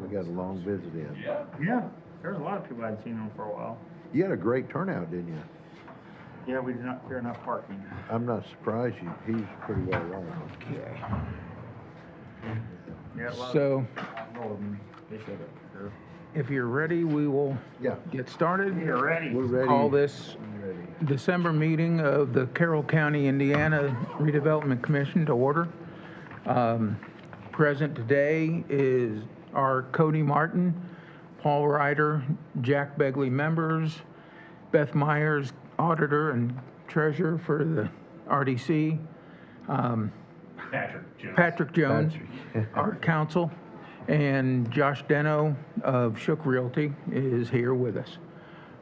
We got a long visit in. Yeah, there was a lot of people I hadn't seen him for a while. You had a great turnout, didn't you? Yeah, we did not clear enough parking. I'm not surprised he's pretty well liked. Okay. Yeah, a lot So, of them, they showed up for sure. if you're ready, we will Yeah, get started. You're ready. we're ready. Call this We're ready. December meeting of the Carroll County, Indiana Redevelopment Commission to order. Present today is our Cody Martin, Paul Ryder, Jack Begley members, Beth Myers, auditor and treasurer for the RDC, Patrick Jones, our counsel, and Josh Deno of Shook Realty is here with us.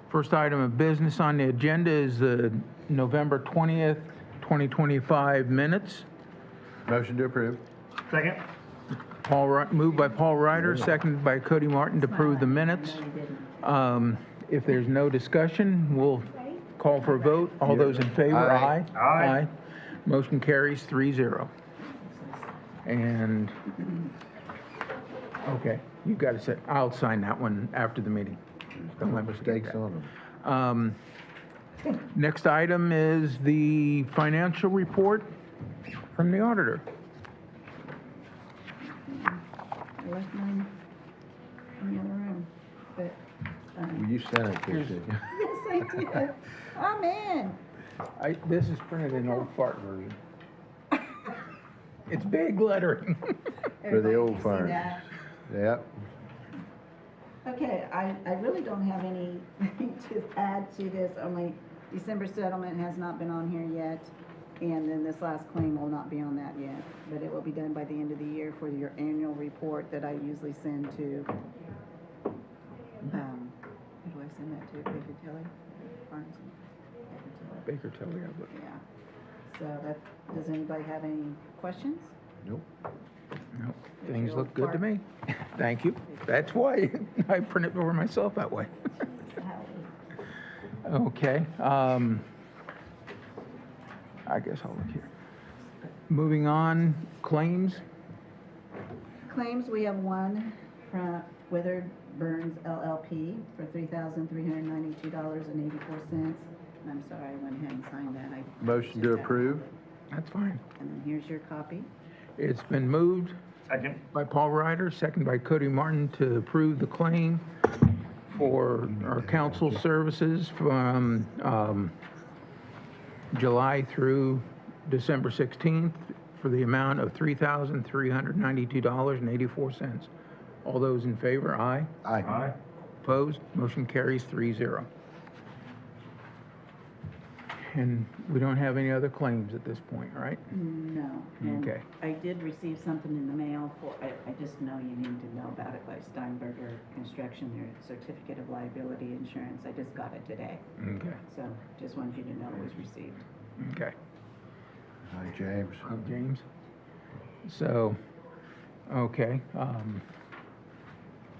First item of business on the agenda is the November 20th, 2025 minutes. Motion to approve. Second? Moved by Paul Ryder, seconded by Cody Martin to approve the minutes. If there's no discussion, we'll call for a vote. All those in favor? Aye. Aye. Motion carries 3-0. And, okay, you've got to set, I'll sign that one after the meeting. Don't let me forget Mistakes that. on them. Next item is the financial report from the auditor. I left mine in the other room, but, Well, you sent it to us, didn't you? yes, I did. I'm in. This is printed in old fart version. It's big lettering. For the Everybody old can see farms. that. Yep. Okay, I really don't have anything to add to this, only December settlement has not been on here yet, and then this last claim will not be on that yet, but it will be done by the end of the year for your annual report that I usually send to, who do I send that to, Baker Tilly? Barnes? Baker Tilly, Yeah, so that, does anybody have any questions? Nope. no, things look good to me. Thank you. That's why I print it for myself that way. Okay, I guess I'll look here. Moving on, claims. Claims, we have one from Withered Burns LLP for $3,392.84. And I'm sorry, I went ahead and signed that. Motion to approve. That's fine. And then here's your copy. It's been moved Second? by Paul Ryder, second by Cody Martin to approve the claim for our council services from July through December 16th for the amount of $3,392.84. All those in favor, aye. Aye. Opposed? Motion carries 3-0. And we don't have any other claims at this point, right? No. And Okay. I did receive something in the mail for, I just know you need to know about it by Steinberger Construction, their certificate of liability insurance. I just got it today. Okay, So just wanted you to know it was received. okay. Hi, James. James? So, okay,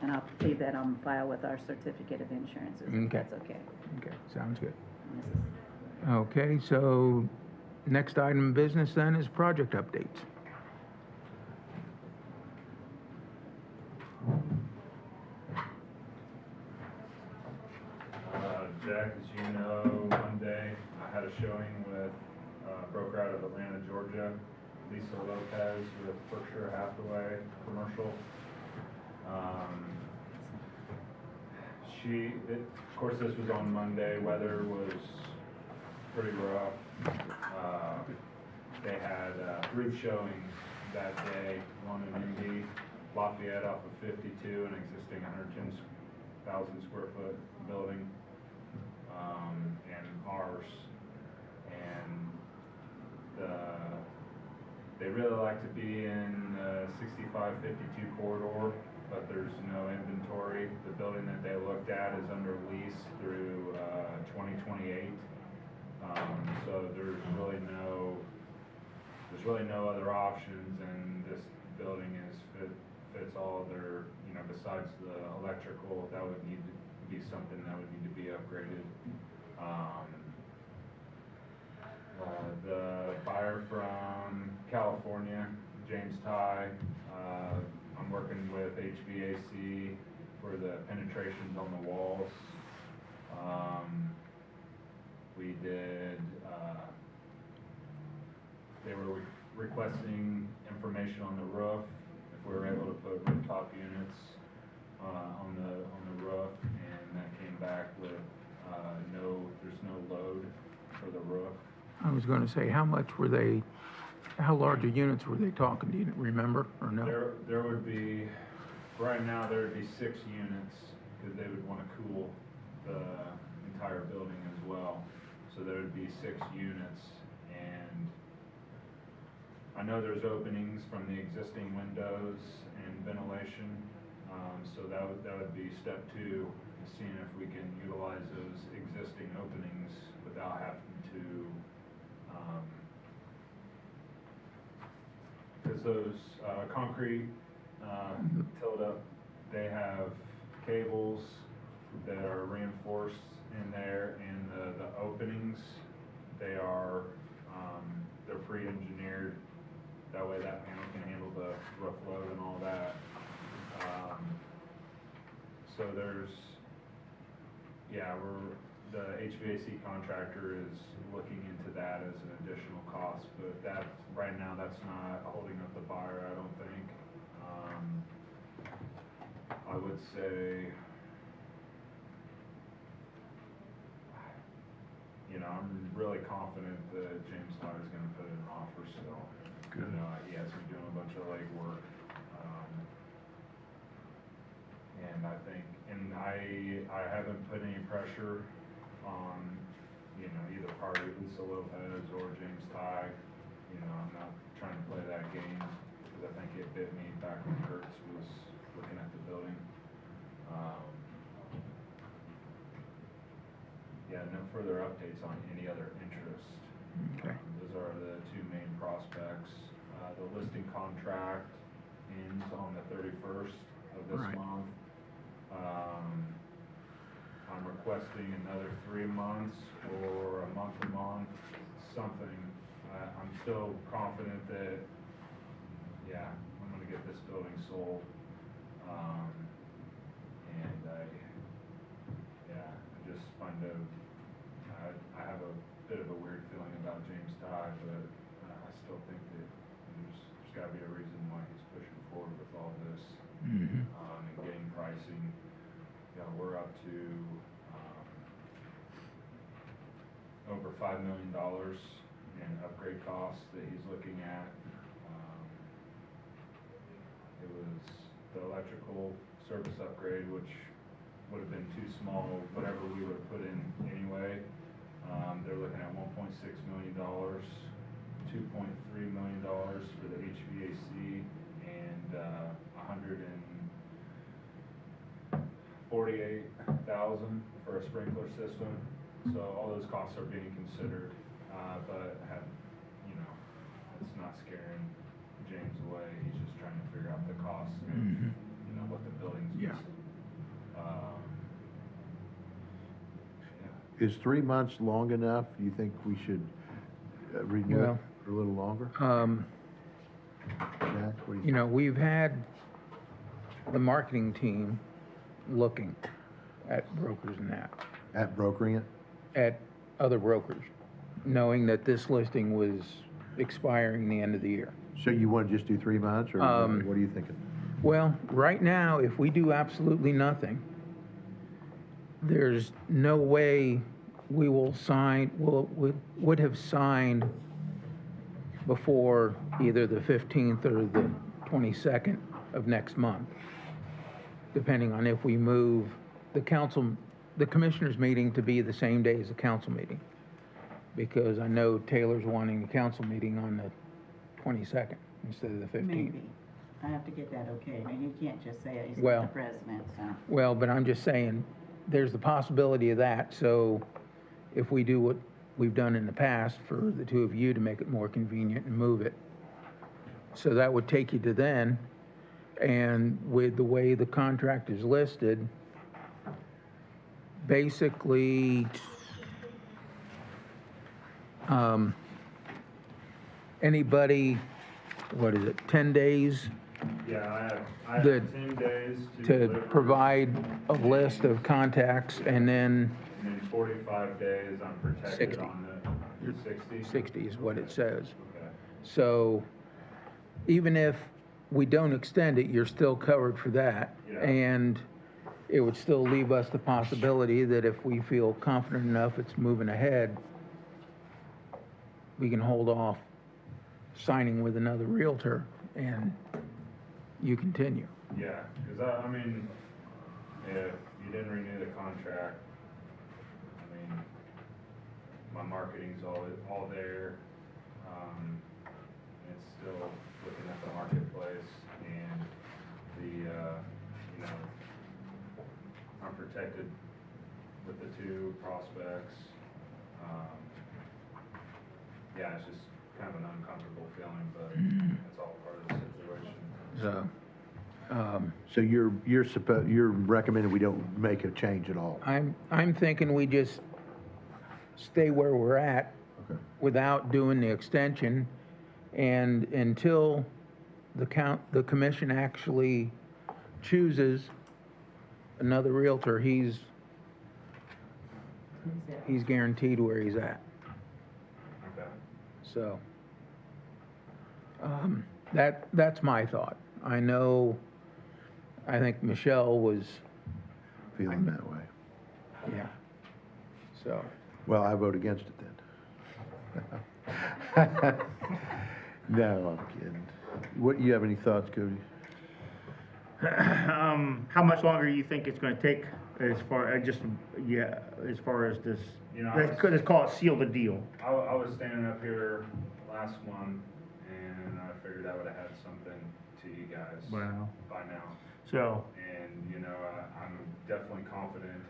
And I'll leave that on file with our certificate of insurances, if Okay. that's okay. okay, sounds good. And this is- Okay, so next item of business then is project updates. Jack, as you know, Monday I had a showing with a broker out of Atlanta, Georgia, Lisa Lopez with Berkshire Hathaway Commercial. Of course, this was on Monday. Weather was pretty rough. They had roof showings that day, one in Indy, Lafayette off of 52, an existing 110,000 square foot building, and ours. And they really like to be in the 65-52 corridor, but there's no inventory. The building that they looked at is under lease through 2028. So there's really no other options, and this building fits all of their, besides the electrical, that would need to be something that would need to be upgraded. The buyer from California, James Ty, working with HVAC for the penetrations on the walls. We did, they were requesting information on the roof, if we were able to put rooftop units, on the roof, and that came back with, there's no load for the roof. I was gonna say, how large of units were they talking? Do you remember or no? There would be, right now, there would be 6 units, because they would want to cool the entire building as well. So there would be 6 units, and I know there's openings from the existing windows and ventilation, so that would be step 2, is seeing if we can utilize those existing openings without having to, because those concrete tilt up, they have cables that are reinforced in there, and the openings, they are, they're pre-engineered. That way that panel can handle the roof load and all that. So there's, yeah, the HVAC contractor is looking into that as an additional cost, but that, right now, that's not holding up the buyer, I don't think. I would say, you know, I'm really confident that James Todd is gonna put in an offer still. Good. You know, he has been doing a bunch of legwork. And I think, and I haven't put any pressure on, you know, either party, Lisa Lopez or James Ty. You know, I'm not trying to play that game, because I think it bit me back when Kurtz was looking at the building. Yeah, no further updates on any other interest. Okay. Those are the 2 main prospects. The listing contract ends on the 31st of this Right. month. I'm requesting another 3 months or a month, something. I'm still confident that, yeah, I'm gonna get this building sold. And I just find I have a bit of a weird feeling about James Ty, but I still think that there's gotta be a reason why he's pushing forward with all this. Mm-hmm. And getting pricing. You know, we're up to, over $5 million in upgrade costs that he's looking at. It was the electrical service upgrade, which would have been too small, whatever we would have put in anyway. They're looking at $1.6 million, $2.3 million for the HVAC, and $148,000 for a sprinkler system. So all those costs are being considered, but you know, it's not scaring James away. He's just trying to figure out the costs of, Mhm. you know, what the building's Yeah. using. Is 3 months long enough? You think we should renew it Well, for a little longer? Jack, what do You know, we've had the marketing team looking at brokers and that, At brokering it? at other brokers, knowing that this listing was expiring the end of the year. So you want to just do 3 months, or what are you thinking? Well, right now, if we do absolutely nothing, there's no way we will sign, would have signed before either the 15th or the 22nd of next month, depending on if we move the commissioners meeting to be the same day as the council meeting. Because I know Taylor's wanting the council meeting on the 22nd instead of the 15th. Maybe. I have to get that okay. I mean, he can't just say it, he's Well- not the president, so. Well, but I'm just saying, there's the possibility of that, so if we do what we've done in the past for the 2 of you to make it more convenient and move it. So that would take you to then, and with the way the contract is listed, basically, anybody, 10 days Yeah, I The- have 10 days to to deliver. provide a list of contacts, and then And then 45 days, I'm protected 60. on the 60? 60 is what it says. Okay. So even if we don't extend it, you're still covered for that. Yeah. And it would still leave us the possibility that if we feel confident enough it's moving ahead, we can hold off signing with another Realtor and you continue. Yeah, because I mean, if you didn't renew the contract, I mean, my marketing's all there. It's still looking at the marketplace and the, you know, I'm protected with the two prospects. Yeah, it's just kind of an uncomfortable feeling, but it's all part of the situation. So, you're recommending we don't make a change at all? I'm thinking we just stay where we're at Okay. without doing the extension, and until the commission actually chooses another Realtor, he's guaranteed where he's at. Okay. So, that's my thought. I think Michelle was, Feeling that way? yeah. So, Well, I vote against it then. No, I'm kidding. What, you have any thoughts, Cody? How much longer you think it's gonna take as far, as far as this, You know, let's call it seal the deal. I was standing up here last month and I figured I would have had something to you guys Wow. by now. So, And, you know, I'm definitely confident,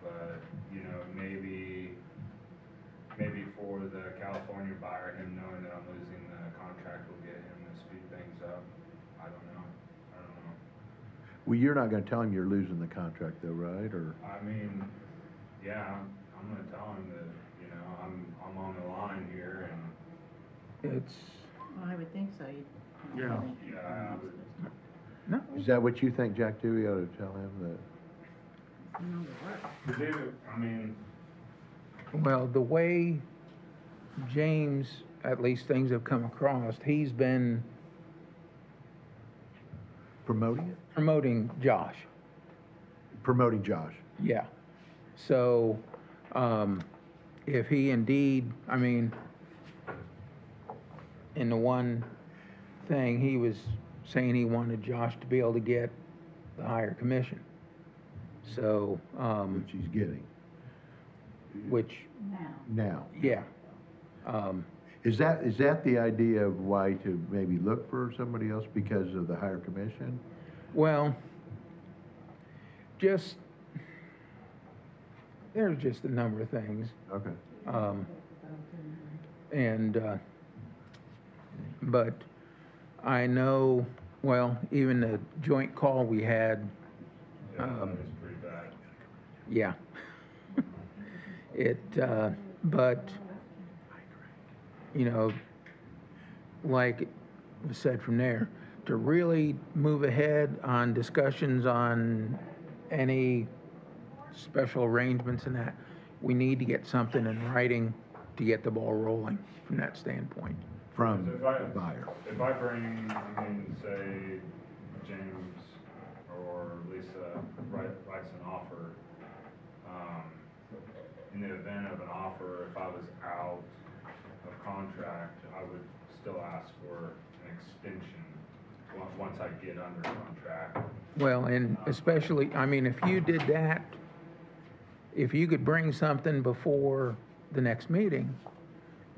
but, you know, maybe for the California buyer, him knowing that I'm losing the contract will get him to speed things up. I don't know. Well, you're not gonna tell him you're losing the contract though, right? Or, I mean, yeah, I'm gonna tell him that, you know, I'm on the line here and, it's, Well, I would think so. Yeah. yeah, I would. no, is that what you think, Jack, too? We ought to tell him that? To do, I mean, well, the way James, at least things have come across, he's been Promoting it? promoting Josh. Promoting Josh. Yeah. So, if he indeed, I mean, in the one thing, he was saying he wanted Josh to be able to get the higher commission. So, Which he's getting which, now. yeah. Is that the idea of why to maybe look for somebody else because of the higher commission? Well, there's just a number of things. Okay. But I know, well, even the joint call we had, yeah, that was pretty bad. yeah. But, you know, like it was said from there, to really move ahead on discussions on any special arrangements and that, we need to get something in writing to get the ball rolling from that standpoint. From If I- the buyer. If I bring, I mean, say, James or Lisa writes an offer, in the event of an offer, if I was out of contract, I would still ask for an extension once I get under contract. Well, and especially, I mean, if you did that, if you could bring something before the next meeting,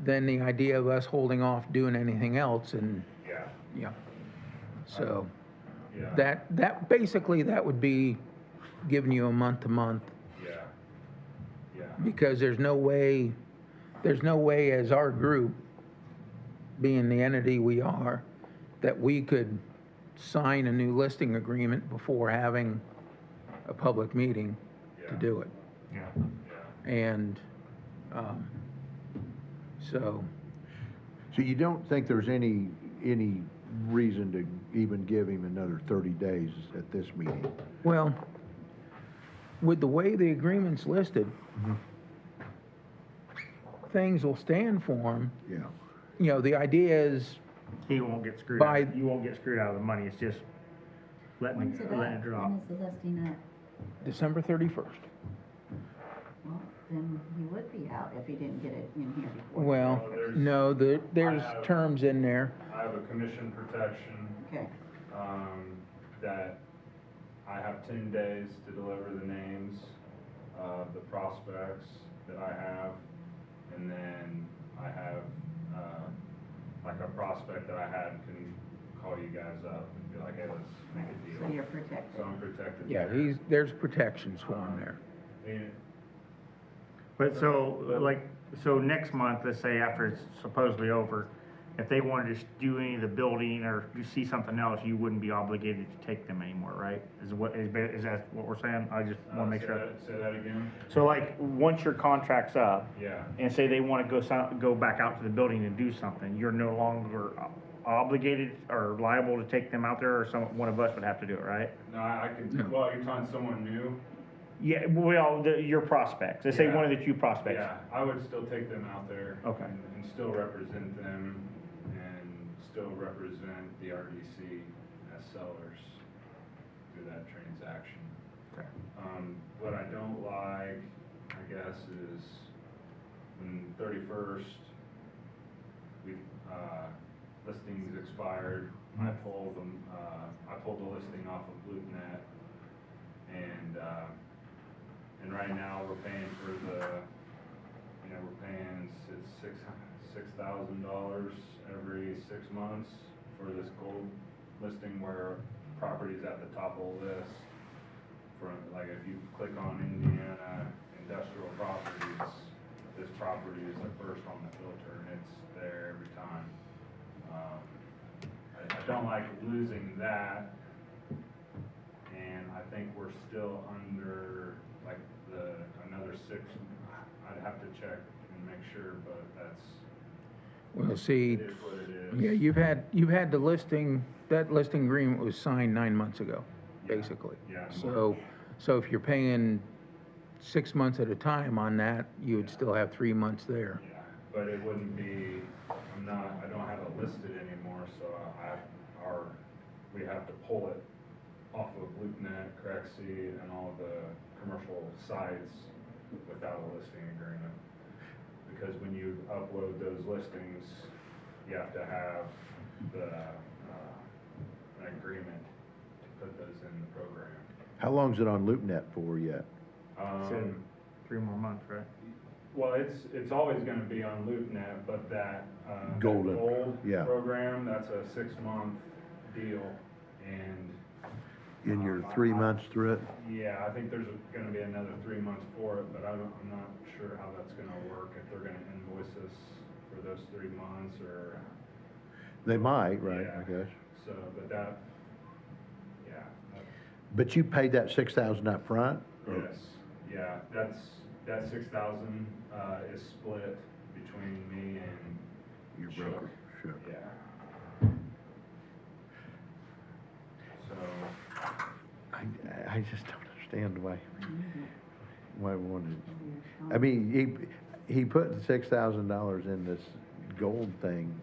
then the idea of us holding off doing anything else and, Yeah, yeah. So, yeah. that, basically, that would be giving you a month to month, Yeah, yeah, because there's no way as our group, being the entity we are, that we could sign a new listing agreement before having a public meeting to Yeah. do it. yeah, yeah. And, so, So you don't think there's any reason to even give him another 30 days at this meeting. Well, with the way the agreement's listed, things will stand for him. Yeah. You know, the idea is, He won't get screwed By- out, you won't get screwed out of the money, it's just letting When's it it, letting up? it drop. When is the listing up? December 31st. Well, then he would be out if he didn't get it in here before. Well, there's- no, there's I have- terms in there. I have a commission protection, Okay, that I have 10 days to deliver the names of the prospects that I have. And then I have, like a prospect that I had can call you guys up and be like, hey, let's make a deal. so you're protected. So I'm protected. Yeah, there. there's protections for him there. And But so, like, so next month, let's say after it's supposedly over, if they wanted to do any of the building or you see something else, you wouldn't be obligated to take them anymore, right? Is that what we're saying? I just wanna make sure. Say that again? So like, once your contract's up, Yeah. and say they wanna go back out to the building and do something, you're no longer obligated or liable to take them out there, or one of us would have to do it, right? No, I can, well, you're telling someone new? Yeah, well, your prospects, let's say Yeah. one of the two prospects. Yeah, I would still take them out there. Okay. And still represent them and still represent the RDC as sellers through that transaction. Okay. What I don't like, I guess, is when 31st, listings expired, I pulled them, I pulled the listing off of LoopNet, and right now we're paying for we're paying $6,000 every 6 months for this gold listing where property's at the top of the list. Like if you click on Indiana industrial properties, this property is the first on the filter and it's there every time. I don't like losing that, and I think we're still under like another 6. I'd have to check and make sure, but Well, see, it is what it is. yeah, you've had the listing, that listing agreement was signed 9 months ago, Yeah. basically. Yeah. So if you're paying 6 months at a time on that, you would still have 3 months there. Yeah, but it wouldn't be, I don't have it listed anymore, so we have to pull it off of LoopNet, Crexy, and all the commercial sites without a listing agreement. Because when you upload those listings, you have to have an agreement to put those in the program. How long's it on LoopNet for yet? So 3 more months, right? Well, it's always gonna be on LoopNet, but that Golden, gold yeah. program, that's a 6-month deal, and. In your 3 months through it? Yeah, I think there's gonna be another 3 months for it, but I'm not sure how that's gonna work, if they're gonna invoice us for those 3 months, or. They might, right, Yeah. I guess. So, but that, yeah, But you paid that 6,000 up front? or- yes, yeah, that 6,000, is split between me and. Your Shook. broker, sure. Yeah. So, I just don't understand why we wanted. I mean, he put $6,000 in this gold thing.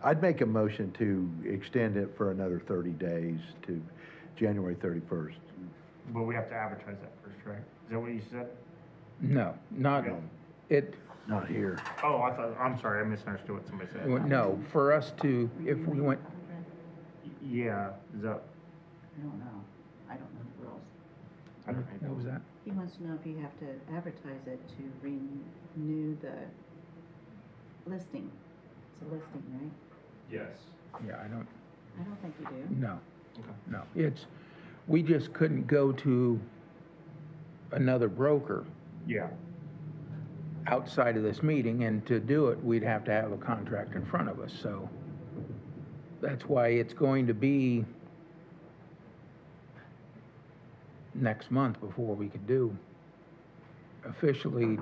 I'd make a motion to extend it for another 30 days to January 31st. But we have to advertise that first, right? Is that what you said? No, not, Okay. it, Not here. Oh, I'm sorry, I misunderstood what somebody said. no, for us to, if we went, Yeah, is that, I don't know. I don't know the rules. what was that? He wants to know if you have to advertise it to renew the listing. It's a listing, right? yes. Yeah, I don't think you do. no, Okay. no. We just couldn't go to another broker yeah, outside of this meeting, and to do it, we'd have to have a contract in front of us, so that's why it's going to be next month before we could do officially.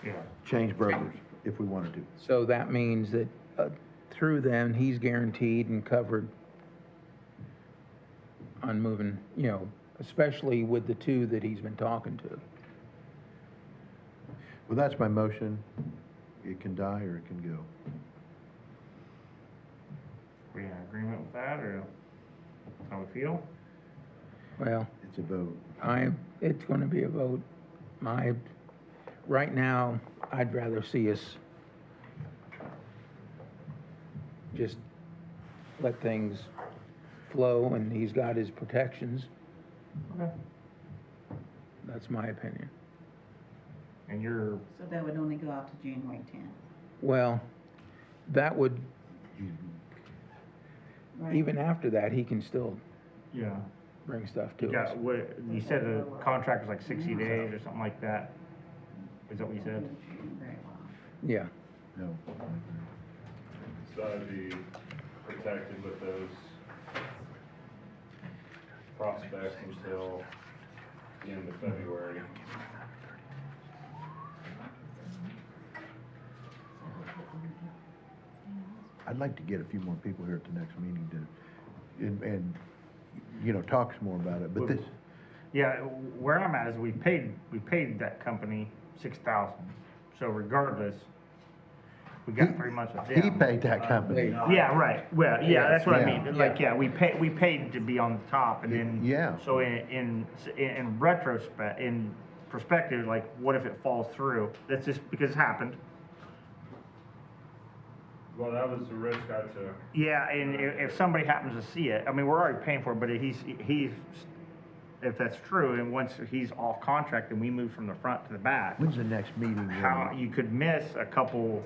yeah. Change brokers if we wanted to. So that means that through them, he's guaranteed and covered on moving, you know, especially with the two that he's been talking to. Well, that's my motion. It can die or it can go. We in agreement with that, or how we feel? Well, It's a vote. it's gonna be a vote. Right now, I'd rather see us just let things flow, and he's got his protections. Okay. That's my opinion. And you're, So that would only go out to January 10th, Well, that would, right? even after that, he can still yeah, bring stuff you to us. got, what, you said the contract was like 60 days or something like that? Is that what you said? Very well. Yeah, No. So I'd be protected with those prospects until the end of February. I'd like to get a few more people here at the next meeting to, and, you know, talk some more about it, but this, Yeah, where I'm at is we paid that company 6,000. So regardless, we got 3 months with them. he paid that company. Yeah, right. Well, yeah, that's what I Yeah. mean. Like, yeah, we paid to be on the top, and then Yeah. So in retrospect, in perspective, like, what if it falls through? That's just because it happened. Well, that was the risk I took. Yeah, and if somebody happens to see it, I mean, we're already paying for it, but he's if that's true, and once he's off contract and we move from the front to the back, When's the next meeting? how you could miss a couple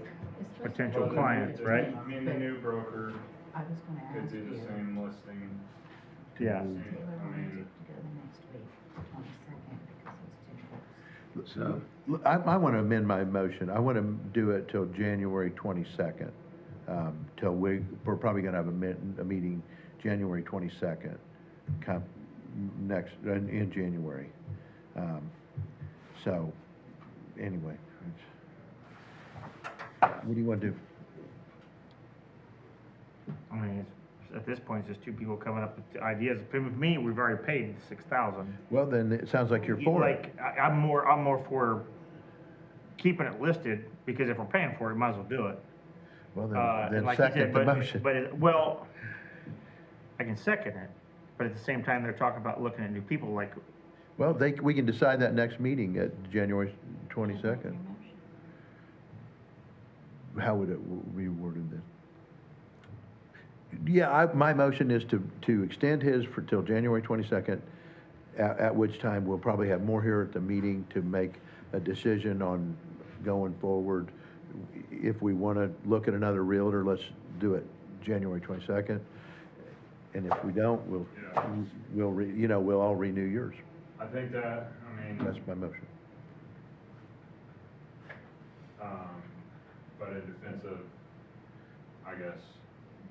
potential Well, the- clients, right? I mean, the new broker I was gonna could ask do you, the same listing. Yeah. Taylor I wanted mean, you to go the next week, the 22nd, because it's too close. so, Look, I want to amend my motion. I want to do it till January 22nd. Till we're probably going to have a meeting January 22nd, in January. So, anyway, what do you want to do? I mean, at this point, it's just two people coming up with ideas. With me, we've already paid 6,000. Well, then it sounds like you're for it. Like, I'm more for keeping it listed, because if we're paying for it, we might as well do it. Well, And then like you second said, the motion. well, I can second it, but at the same time, they're talking about looking at new people, like, Well, we can decide that next meeting at January 22nd. How would it be worded then? Yeah, my motion is to extend his till January 22nd, at which time we'll probably have more here at the meeting to make a decision on going forward. If we want to look at another realtor, let's do it January 22nd. And if we don't, we'll all renew yours. I think that, I mean, That's my motion. but in defense of, I guess,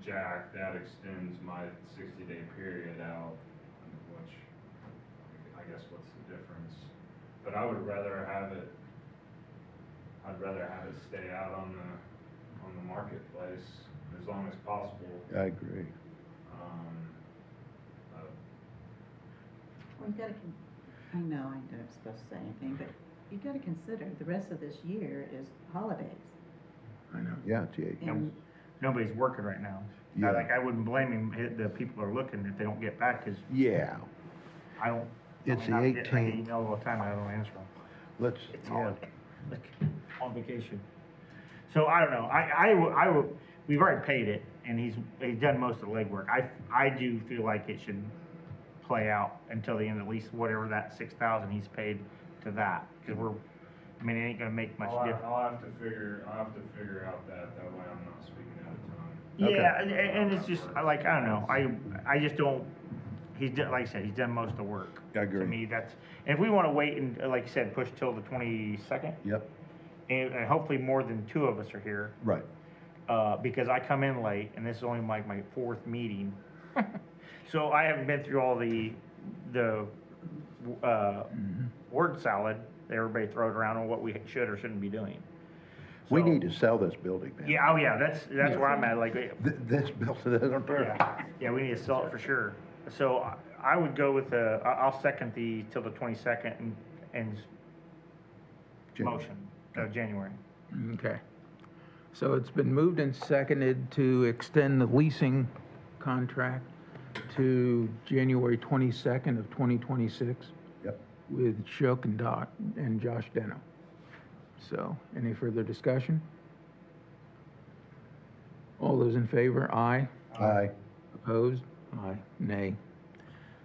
Jack, that extends my 60-day period out, which, I guess, what's the difference? But I would rather have it, stay out on the marketplace as long as possible. I agree. Well, you gotta, I know I'm not supposed to say anything, but you gotta consider, the rest of this year is holidays. I know. Yeah, it's the 8th. And nobody's working right now. Yeah. Like, I wouldn't blame him, the people are looking if they don't get back, because Yeah, I don't. It's the I get 18th. emails all the time, I don't answer them. let's, It's yeah. holiday, like, on vacation. So I don't know, I would, we've already paid it, and he's done most of the legwork. I do feel like it should play out until the end, at least whatever that 6,000 he's paid to that, because I mean, it ain't gonna make much difference. I'll have to figure out that way I'm not speaking out of time. Yeah, and it's just, like, I don't know, I just don't, he's done, like I said, he's done most of the work. I agree. To me, that's, and if we wanna wait and, like you said, push till the 22nd, Yep, and hopefully more than two of us are here, right. because I come in late, and this is only like my fourth meeting. So I haven't been through all the word salad that everybody throws around on what we should or shouldn't be doing. We So- need to sell this building, man. Yeah, oh yeah, that's where I'm at, like, This building doesn't yeah, yeah, we need to sell it for sure. So I would go with I'll second the till the 22nd and motion, January. Okay. So it's been moved and seconded to extend the leasing contract to January 22nd of 2026 Yep. with Shook and Dot and Josh Deno. So, any further discussion? All those in favor, aye. Aye. Opposed? Aye. Nay.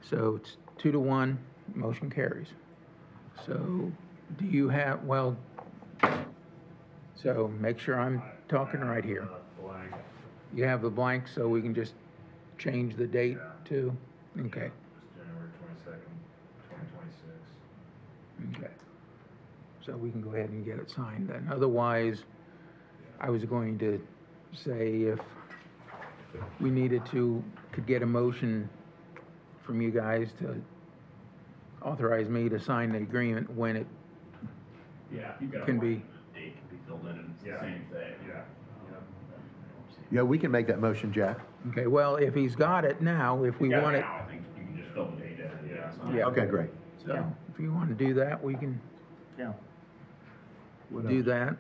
So it's 2-1, motion carries. So do you have, well, so make sure I'm talking right here. Blank. You have the blank, so we can just change the date Yeah. to, okay, Just January 22nd, 2026. okay. So we can go ahead and get it signed then. Otherwise, I was going to say if we needed to, could get a motion from you guys to authorize me to sign the agreement when it Yeah, if you've got a can be, blank, the date can be filled in and it's Yeah. the same thing. Yeah, Yeah, we can make that motion, Jack. okay, well, if he's got it now, if we Yeah, want it, now, I think you can just fill the date in and Yeah. it's on. Yeah. Okay, great. so if you want to do that, we can Yeah. What do else? that.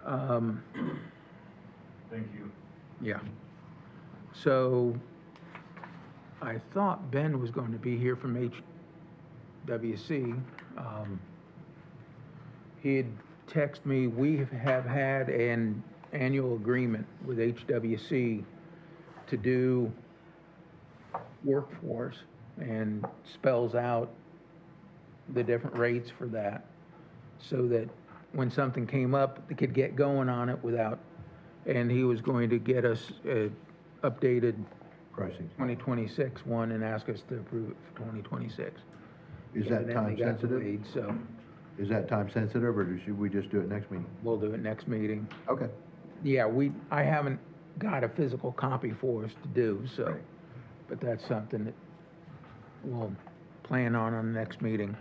Okay. Thank you. Yeah. So I thought Ben was going to be here from HWC. He had texted me, we have had an annual agreement with HWC to do workforce and spells out the different rates for that so that when something came up, they could get going on it without, and he was going to get us a updated Pricing. 2026 one and ask us to approve it for 2026. Is that Evidently time got sensitive? delayed, so Is that time sensitive, or should we just do it next meeting? we'll do it next meeting. Okay. Yeah, I haven't got a physical copy for us to do, so, Right. but that's something that we'll plan on the next meeting.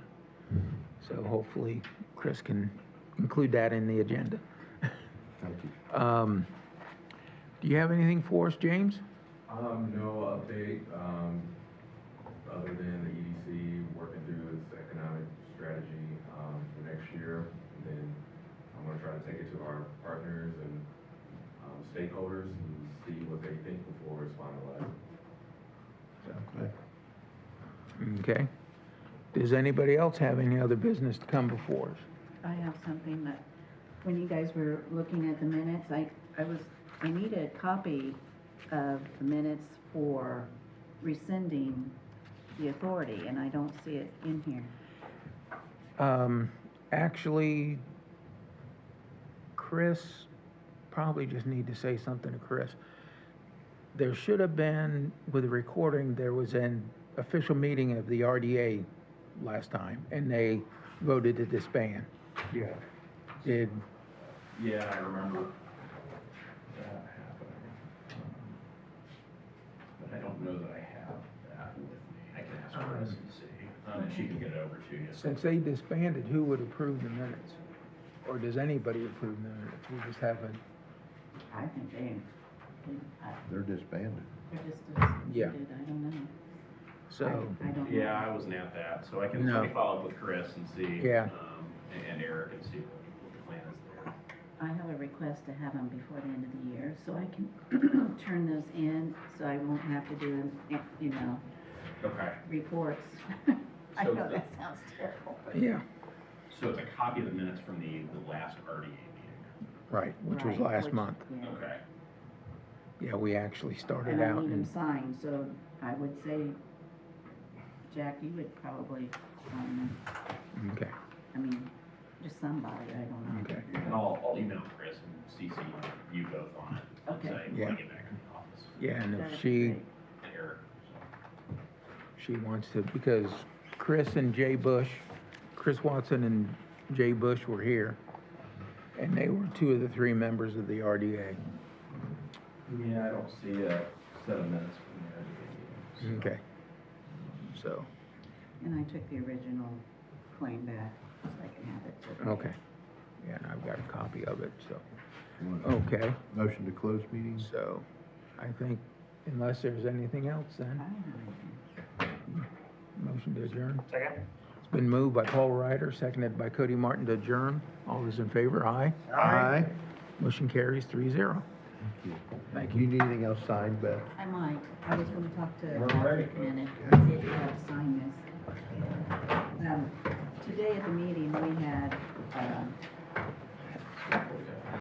So hopefully Chris can include that in the agenda. Thank you. Do you have anything for us, James? No update, other than the EDC working through its economic strategy, for next year. And then I'm gonna try to take it to our partners and, stakeholders and see what they think before it's finalized. Okay. Okay. Does anybody else have any other business to come before us? I have something that, when you guys were looking at the minutes, I need a copy of the minutes for rescinding the authority, and I don't see it in here. Actually, Chris, probably just need to say something to Chris. There should have been, with the recording, there was an official meeting of the RDA last time, and they voted to disband. Yeah. Did, Yeah, I remember that happening. But I don't know that I have that with me. I can ask Chris and see, and she can get it over to you. since they disbanded, who would approve the minutes? Or does anybody approve the minutes? We just haven't, I think They're disbanded. they're just, Yeah. I don't know. so, I don't know. Yeah, I wasn't at that, so I can, No. let me follow up with Chris and see. Yeah. And Eric and see what the plan is there. I have a request to have them before the end of the year, so I can turn those in, so I won't have to do, Okay, reports. I So know the- that sounds terrible. but- yeah, so it's a copy of the minutes from the last RDA meeting. right, which was Right, last which- month. yeah. Okay. Yeah, we actually started And I out need them and, signed, so I would say, Jack, you would probably sign them. okay, I mean, just somebody, I don't know. okay. And I'll email Chris and CC you both on it. And Okay. say, Yeah. when I get back in the office. Yeah, and That'd if be she, great. And Eric, so. she wants to, because Chris and Jay Bush, Chris Watson and Jay Bush were here, and they were two of the three members of the RDA. Yeah, I don't see a set of minutes from the RDA meeting. Okay. So, And I took the original claim back, so I can have it. okay, and I've got a copy of it, so, Want a okay. Motion to close meetings? So, I think unless there's anything else I then, don't have anything. motion to adjourn. Second? It's been moved by Paul Ryder, seconded by Cody Martin to adjourn. All those in favor, aye. Aye. Motion carries 3-0. Thank you. You need anything else signed, Beth? I might, I just want to talk to We're Patrick ready. a minute, see if you have to sign this. Today at the meeting, we had